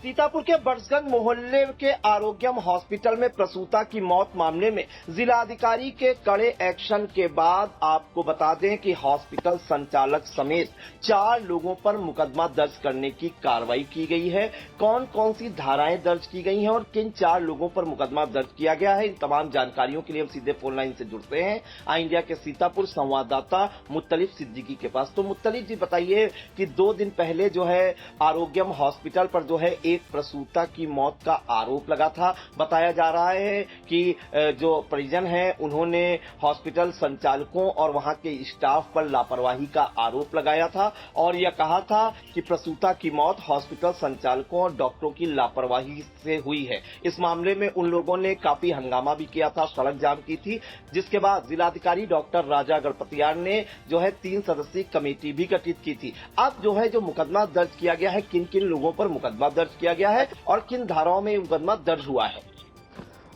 सीतापुर के बरसगंज मोहल्ले के आरोग्यम हॉस्पिटल में प्रसूता की मौत मामले में जिलाधिकारी के कड़े एक्शन के बाद आपको बता दें कि हॉस्पिटल संचालक समेत 4 लोगों पर मुकदमा दर्ज करने की कार्रवाई की गई है। कौन कौन सी धाराएं दर्ज की गई हैं और किन 4 लोगों पर मुकदमा दर्ज किया गया है, इन तमाम जानकारियों के लिए हम सीधे फोन लाइन से जुड़ते हैं आई इंडिया के सीतापुर संवाददाता मुत्तलिफ सिद्दीकी के पास। तो मुत्तलिफ जी बताइए कि 2 दिन पहले जो है आरोग्यम हॉस्पिटल पर जो है एक प्रसूता की मौत का आरोप लगा था। बताया जा रहा है कि जो परिजन हैं उन्होंने हॉस्पिटल संचालकों और वहां के स्टाफ पर लापरवाही का आरोप लगाया था और यह कहा था कि प्रसूता की मौत हॉस्पिटल संचालकों और डॉक्टरों की लापरवाही से हुई है। इस मामले में उन लोगों ने काफी हंगामा भी किया था, सड़क जाम की थी, जिसके बाद जिलाधिकारी डॉक्टर राजा गणपतियार ने जो है 3 सदस्यीय कमेटी भी गठित की थी। अब जो है जो मुकदमा दर्ज किया गया है, किन किन लोगों पर मुकदमा दर्ज किया गया है और किन धाराओं में मुकदमा दर्ज हुआ है?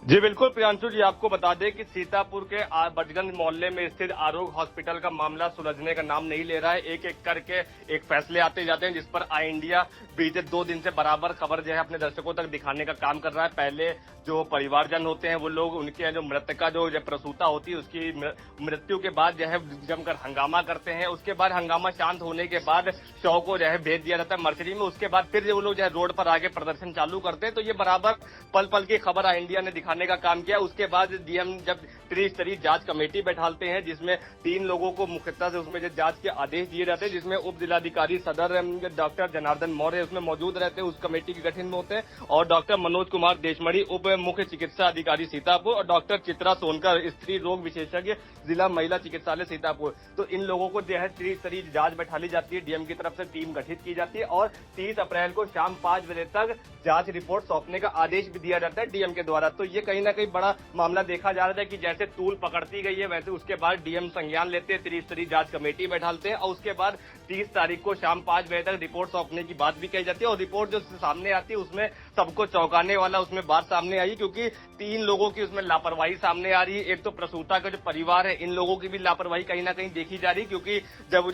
जी बिल्कुल प्रियांशु जी, आपको बता दें कि सीतापुर के बरसगंज मोहल्ले में स्थित आरोग्य हॉस्पिटल का मामला सुलझने का नाम नहीं ले रहा है। एक एक करके एक फैसले आते जाते हैं, जिस पर आई इंडिया बीते 2 दिन से बराबर खबर जो है अपने दर्शकों तक दिखाने का काम कर रहा है। पहले जो परिवारजन होते हैं वो लोग, उनके जो मृतका जो प्रसूता होती है उसकी मृत्यु के बाद जो है जमकर हंगामा करते हैं। उसके बाद हंगामा शांत होने के बाद शव को जो है भेज दिया जाता है मर्चरी में। उसके बाद फिर वो लोग जो है रोड पर आगे प्रदर्शन चालू करते हैं। तो ये बराबर पल पल की खबर आई इंडिया ने दिखाने का काम किया। उसके बाद डीएम जब त्रिस्तरीय जांच कमेटी बैठालते हैं, जिसमें 3 लोगों को मुख्यतः से उसमें जो जांच के आदेश दिए जाते हैं, जिसमें उप जिलाधिकारी सदर डॉक्टर जनार्दन मौर्य उसमें मौजूद रहते हैं, उस कमेटी के गठन में होते हैं, और डॉक्टर मनोज कुमार देशमणि उप मुख्य चिकित्सा अधिकारी सीतापुर और डॉक्टर चित्रा सोनकर स्त्री रोग विशेषज्ञ जिला महिला चिकित्सालय सीतापुर। तो इन लोगों को जो है त्रिस्तरीय जांच बैठाली जाती है, डीएम की तरफ से टीम गठित की जाती है और 30 अप्रैल को शाम 5 बजे तक जांच रिपोर्ट सौंपने का आदेश भी दिया जाता है डीएम के द्वारा। तो ये कहीं ना कहीं बड़ा मामला देखा जा रहा है कि जैसे तूल पकड़ती गई है वैसे उसके बाद डीएम संज्ञान लेते हैं, त्रिस्तरीय जांच कमेटी बैठालते हैं और उसके बाद 30 तारीख को शाम 5 बजे तक रिपोर्ट सौंपने की बात भी कही जाती है। और रिपोर्ट जो सामने आती है उसमें सबको चौंकाने वाला उसमें बात सामने आई, क्योंकि 3 लोगों की उसमें लापरवाही सामने आ रही है। एक तो प्रसूता का जो परिवार है, इन लोगों की भी लापरवाही कहीं ना कहीं देखी जा रही है, क्योंकि जब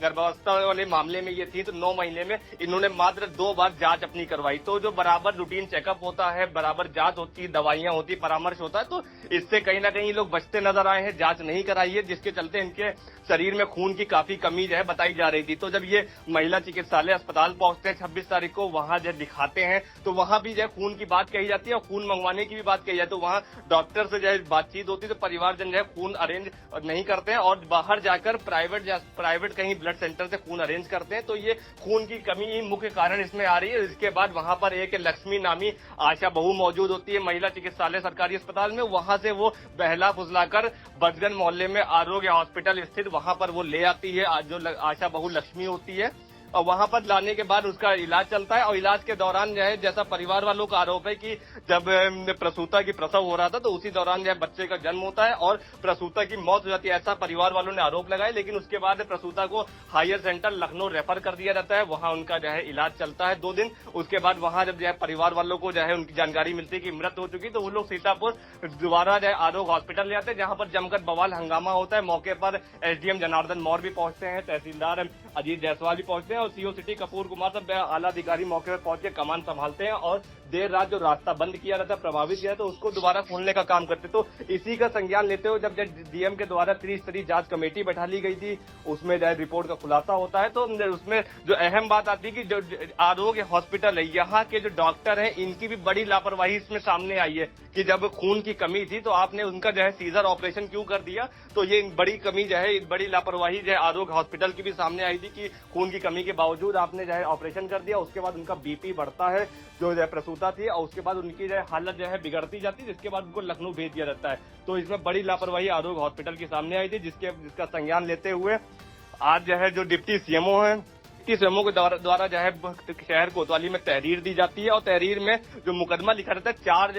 गर्भावस्था वाले मामले में ये थी तो 9 महीने में इन्होंने मात्र 2 बार जांच अपनी करवाई। तो जो बराबर रूटीन चेकअप होता है, बराबर जांच होती है, दवाइयां होती, परामर्श होता है, तो इससे कहीं ना कहीं लोग बचते नजर आए हैं। जांच नहीं कराई है, जिसके चलते इनके शरीर में खून की काफी कमी जो है बताई जा रही थी। तो जब ये महिला चिकित्सालय अस्पताल पहुंचते हैं 26 तारीख को, वहां जो दिखाते हैं तो वहां भी जो है खून की बात कही जाती है और खून मंगवाने की भी बात कही जाती है। तो वहां डॉक्टर से जो है बातचीत होती है तो परिवारजन जो है खून अरेंज नहीं करते हैं और बाहर जाकर प्राइवेट कहीं ब्लड सेंटर से खून अरेंज करते हैं। तो ये खून की कमी ही मुख्य कारण इसमें आ रही है। इसके बाद वहां पर एक लक्ष्मी नामी आशा बहू मौजूद होती है महिला चिकित्सालय सरकारी अस्पताल में। वहां से वो बहला फुसलाकर बरसगंज मोहल्ले में आरोग्य हॉस्पिटल स्थित वहां पर वो ले आती है, जो आशा बहू लक्ष्मी होती है, और वहां पर लाने के बाद उसका इलाज चलता है। और इलाज के दौरान जो है, जैसा परिवार वालों का आरोप है कि जब प्रसूता की प्रसव हो रहा था तो उसी दौरान जो है बच्चे का जन्म होता है और प्रसूता की मौत हो जाती है, ऐसा परिवार वालों ने आरोप लगाया। लेकिन उसके बाद प्रसूता को हायर सेंटर लखनऊ रेफर कर दिया जाता है, वहां उनका जो है इलाज चलता है 2 दिन। उसके बाद वहां जब जो है परिवार वालों को जो है उनकी जानकारी मिलती है कि मृत्यु हो चुकी, तो वो लोग सीतापुर दोबारा जो है आरोग्य हॉस्पिटल ले आते हैं, जहां पर जमकर बवाल हंगामा होता है। मौके पर एसडीएम जनार्दन मौर्य भी पहुंचते हैं, तहसीलदार अजीत जायसवाल भी पहुंचते हैं और सीओ सिटी कपूर कुमार सब आला अधिकारी मौके पर पहुंच के कमान संभालते हैं और देर रात जो रास्ता बंद किया रहता है, प्रभावित किया तो उसको दोबारा खोलने का काम करते। तो इसी का संज्ञान लेते हुए जब डीएम के द्वारा त्रिस्तरीय जांच कमेटी बैठा ली गई थी, उसमें जो रिपोर्ट का खुलासा होता है। तो उसमें जो अहम बात आती है कि जो आरोग्य हॉस्पिटल है, यहाँ के जो डॉक्टर हैं, इनकी भी बड़ी लापरवाही इसमें सामने आई है कि जब खून की कमी थी तो आपने उनका जो है सीजर ऑपरेशन क्यों कर दिया। तो ये बड़ी कमी जो है, बड़ी लापरवाही जो है आरोग्य हॉस्पिटल की भी सामने आई थी कि खून की कमी के बावजूद आपने जो है ऑपरेशन कर दिया। उसके बाद उनका बीपी बढ़ता है जो प्रसूता थी और उसके बाद उनकी जो है हालत जो है बिगड़ती जाती है, जिसके बाद उनको लखनऊ भेज दिया जाता है। तो इसमें बड़ी लापरवाही आरोग्य हॉस्पिटल की सामने आई थी, जिसका संज्ञान लेते हुए आज जो है जो डिप्टी सीएमओ है, सीएमओ के द्वारा जो है शहर कोतवाली में तहरीर दी जाती है और तहरीर में जो मुकदमा लिखा जाता है, 4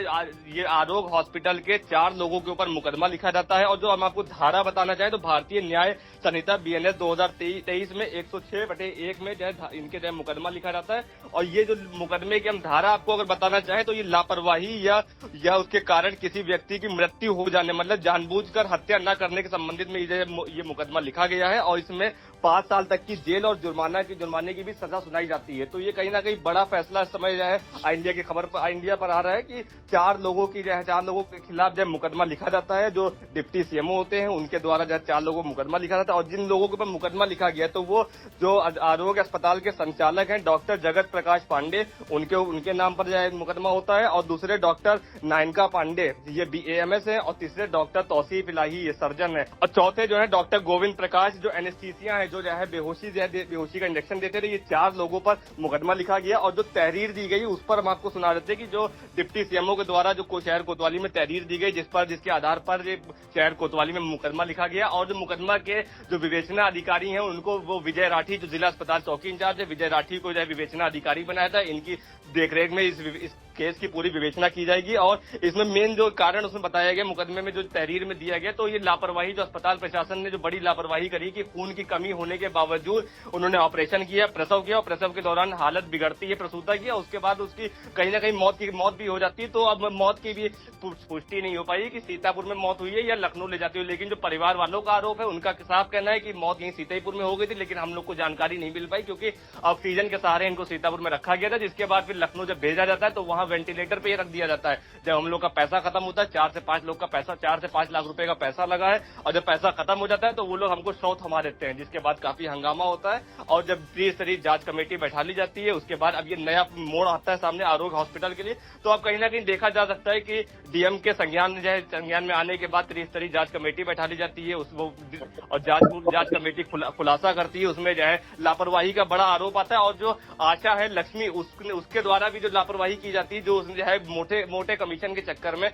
ये आरोग्य हॉस्पिटल के 4 लोगों के ऊपर मुकदमा लिखा जाता है। और जो हम आपको धारा बताना चाहें तो भारतीय न्याय संहिता BNS 2023 में 106/1 में जो है इनके जो है मुकदमा लिखा जाता है। और ये जो मुकदमे की हम धारा आपको अगर बताना चाहें तो ये लापरवाही या उसके कारण किसी व्यक्ति की मृत्यु हो जाने, मतलब जानबूझकर हत्या न करने के संबंधित में ये मुकदमा लिखा गया है। और इसमें 5 साल तक की जेल और जुर्माने की भी सजा सुनाई जाती है। तो ये कहीं ना कहीं बड़ा फैसला इस समय जो है इंडिया की खबर पर इंडिया पर आ रहा है कि 4 लोगों के खिलाफ जो मुकदमा लिखा जाता है, जो डिप्टी सीएमओ होते हैं उनके द्वारा जो 4 लोगों को मुकदमा लिखा जाता है। और जिन लोगों के ऊपर मुकदमा लिखा गया तो वो जो आरोग्य अस्पताल के संचालक हैं डॉक्टर जगत प्रकाश पांडे, उनके नाम पर जो है मुकदमा होता है। और दूसरे डॉक्टर नायनका पांडे, ये BAMS है। और तीसरे डॉक्टर तौसीफ इलाही, ये सर्जन है। और चौथे जो है डॉक्टर गोविंद प्रकाश, जो एनेस्थीसिया है, जो है बेहोशी का इंजेक्शन देते थे। ये 4 लोगों पर मुकदमा लिखा गया। और जो तहरीर दी गई उस पर हम आपको सुना देते कि जो डिप्टी सीएमओ के द्वारा जो शहर कोतवाली में तहरीर दी गई, जिसके आधार पर शहर कोतवाली में मुकदमा लिखा गया। और जो मुकदमा के जो विवेचना अधिकारी हैं उनको वो विजय राठी, जो जिला अस्पताल चौकी इंचार्ज है, विजय राठी को जो है विवेचना अधिकारी बनाया था। इनकी देखरेख में इस केस की पूरी विवेचना की जाएगी। और इसमें मेन जो कारण उसमें बताया गया मुकदमे में जो तहरीर में दिया गया, तो ये लापरवाही जो अस्पताल प्रशासन ने जो बड़ी लापरवाही करी कि खून की कमी होने के बावजूद उन्होंने ऑपरेशन किया, प्रसव किया और प्रसव के दौरान हालत बिगड़ती है, प्रसूता किया, उसके बाद उसकी कहीं ना कहीं मौत भी हो जाती है। तो अब मौत की भी पुष्टि नहीं हो पाई कि सीतापुर में मौत हुई है या लखनऊ ले जाती हुई। लेकिन जो परिवार वालों का आरोप है, उनका साफ कहना है कि मौत यहीं सीतापुर में हो गई थी, लेकिन हम लोग को जानकारी नहीं मिल पाई क्योंकि ऑक्सीजन के सहारे इनको सीतापुर में रखा गया था। जिसके बाद फिर लखनऊ जब भेजा जाता है तो वहां वेंटिलेटर पे रख दिया जाता है। जब हम लोग का पैसा खत्म होता है, 4 से 5 लोग का पैसा, 4 से 5 लाख रुपए का पैसा लगा है, और जब पैसा खत्म हो जाता है तो वो लोग हमको शौ थमा देते हैं, जिसके बाद काफी हंगामा होता है। और जब त्रिस्तरीय जांच कमेटी बैठा ली जाती है, उसके बाद अब ये नया मोड़ आता है सामने आरोग्य हॉस्पिटल के लिए। तो अब कहीं ना कहीं देखा जा सकता है कि डीएम के संज्ञान में आने के बाद त्रिस्तरीय जांच कमेटी बैठा ली जाती है, और जांच कमेटी खुलासा करती है। उसमें जो है लापरवाही का बड़ा आरोप आता है। और जो आशा है लक्ष्मी, उसके द्वारा भी जो लापरवाही की जाती है, जो है मोटे कमीशन के चक्कर में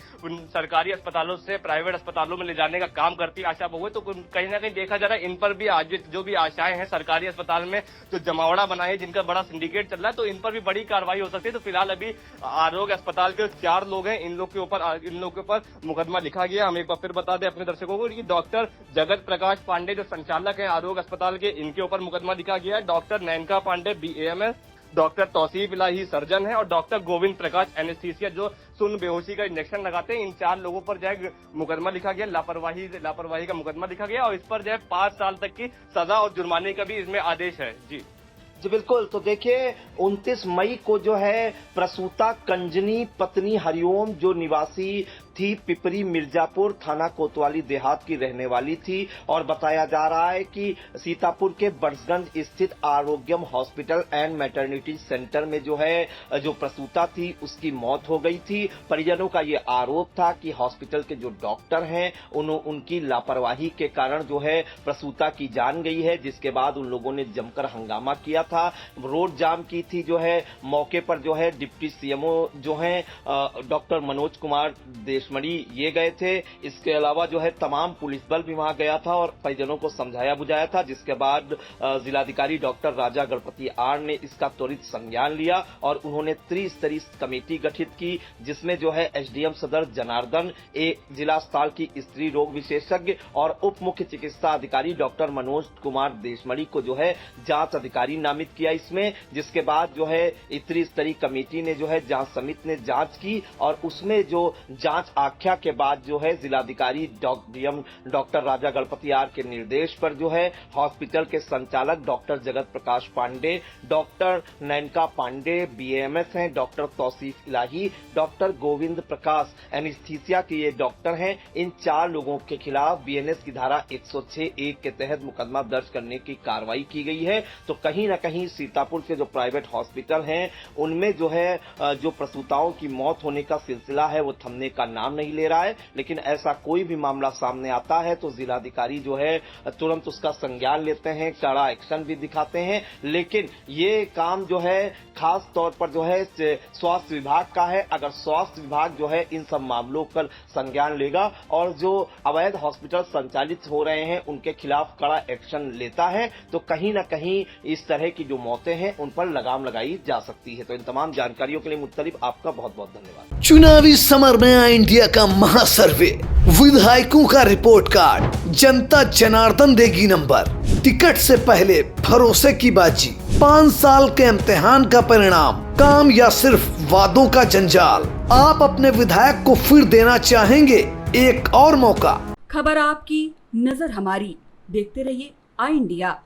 सरकारी अस्पतालों से प्राइवेट अस्पतालों में ले जाने का काम करती है आशा बहु। तो कहीं ना कहीं देखा जा रहा है इन पर भी आज जो भी आशाएं हैं सरकारी अस्पताल में जो जमावड़ा बनाए, जिनका बड़ा सिंडिकेट चल रहा है, तो इन पर भी बड़ी कार्रवाई हो सकती है। तो फिलहाल अभी आरोग्य अस्पताल के 4 लोग हैं, इन लोग के ऊपर मुकदमा लिखा गया। हम एक बार फिर बता दें अपने दर्शकों को कि डॉक्टर जगत प्रकाश पांडे जो संचालक है आरोग्य अस्पताल के, इनके ऊपर मुकदमा लिखा गया है। Doctor Nayanka Pandey BAMS, doctor Tausif Ilahi surgeon है, और डॉक्टर गोविंद प्रकाश एनेस्थीसिया जो सुन बेहोशी का इंजेक्शन लगाते हैं। इन 4 लोगों पर जो है मुकदमा लिखा गया, लापरवाही का मुकदमा लिखा गया। और इस पर जो है 5 साल तक की सजा और जुर्माने का भी इसमें आदेश है। जी बिल्कुल। तो देखिए 29 मई को जो है प्रसूता कंजनी पत्नी हरिओम, जो निवासी थी पिपरी मिर्जापुर थाना कोतवाली देहात की रहने वाली थी, और बताया जा रहा है कि सीतापुर के बरसगंज स्थित आरोग्यम हॉस्पिटल एंड मैटरनिटी सेंटर में जो है जो प्रसूता थी उसकी मौत हो गई थी। परिजनों का ये आरोप था कि हॉस्पिटल के जो डॉक्टर हैं उनकी लापरवाही के कारण जो है प्रसूता की जान गई है, जिसके बाद उन लोगों ने जमकर हंगामा किया था, रोड जाम की थी। जो है मौके पर जो है डिप्टी सीएमओ जो है डॉक्टर मनोज कुमार देशमणि ये गए थे। इसके अलावा जो है तमाम पुलिस बल भी वहां गया था और परिजनों को समझाया बुझाया था, जिसके बाद जिलाधिकारी डॉक्टर राजा गणपति आर ने इसका त्वरित संज्ञान लिया और उन्होंने त्रिस्तरीय कमेटी गठित की, जिसमें जो है SDM सदर जनार्दन, जिला अस्पताल की स्त्री रोग विशेषज्ञ और उप मुख्य चिकित्सा अधिकारी डॉक्टर मनोज कुमार देशमणि को जो है जांच अधिकारी नामित किया इसमें। जिसके बाद जो है त्रिस्तरीय कमेटी ने जो है जांच समिति ने जांच की और उसमें जो जांच आख्या के बाद जो है जिलाधिकारी डॉक्टर राजा गणपति आर के निर्देश पर जो है हॉस्पिटल के संचालक doctor Jagat Prakash Pandey, doctor नयनका Pandey BAMS हैं, डॉक्टर तौसीफ इलाही, डॉक्टर गोविंद प्रकाश एनेस्थीसिया के ये डॉक्टर हैं। इन 4 लोगों के खिलाफ BNS की धारा 106(1) के तहत मुकदमा दर्ज करने की कार्रवाई की गई है। तो कहीं न कहीं सीतापुर के जो प्राइवेट हॉस्पिटल हैं उनमें जो है जो प्रसूताओं की मौत होने का सिलसिला है वो थमने का नाम नहीं ले रहा है। लेकिन ऐसा कोई भी मामला सामने आता है तो जिलाधिकारी जो है तुरंत उसका संज्ञान लेते हैं, कड़ा एक्शन भी दिखाते हैं। लेकिन ये काम जो है खास तौर पर जो है स्वास्थ्य विभाग का है। अगर स्वास्थ्य विभाग जो है इन सब मामलों पर संज्ञान लेगा और जो अवैध हॉस्पिटल संचालित हो रहे हैं उनके खिलाफ कड़ा एक्शन लेता है तो कहीं न कहीं इस तरह की जो मौतें हैं उन पर लगाम लगाई जा सकती है। तो इन तमाम जानकारियों के लिए मुत्तलिब आपका बहुत बहुत धन्यवाद। चुनावी समर में इंडिया का महासर्वे, विधायकों का रिपोर्ट कार्ड, जनता जनार्दन देगी नंबर, टिकट से पहले भरोसे की बाजी, 5 साल के इम्तिहान का परिणाम, काम या सिर्फ वादों का जंजाल। आप अपने विधायक को फिर देना चाहेंगे एक और मौका? खबर आपकी, नजर हमारी। देखते रहिए आई इंडिया।